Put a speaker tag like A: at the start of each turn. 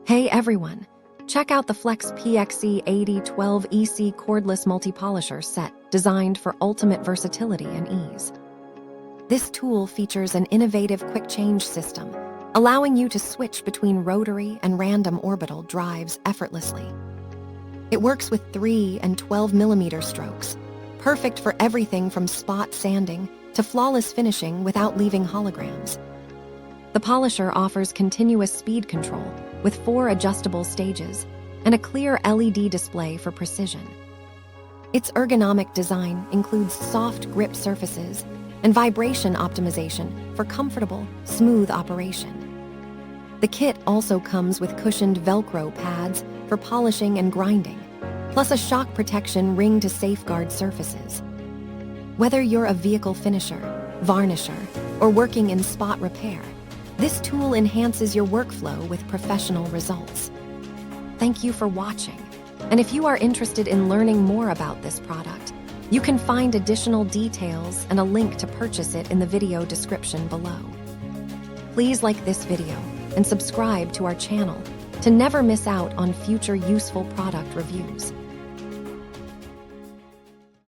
A: Hey everyone! Check out the FLEX PXE 12.0-EC Cordless Multipolisher set designed for ultimate versatility and ease. This tool features an innovative quick change system, allowing you to switch between rotary and random orbital drives effortlessly. It works with 3 and 12mm strokes, perfect for everything from spot sanding to flawless finishing without leaving holograms. The polisher offers continuous speed control with 4 adjustable stages and a clear LED display for precision. Its ergonomic design includes soft grip surfaces and vibration optimization for comfortable, smooth operation. The kit also comes with cushioned Velcro pads for polishing and grinding, plus a shock protection ring to safeguard surfaces. Whether you're a vehicle finisher, varnisher, or working in spot repair, this tool enhances your workflow with professional results. Thank you for watching. And if you are interested in learning more about this product, you can find additional details and a link to purchase it in the video description below. Please like this video and subscribe to our channel to never miss out on future useful product reviews.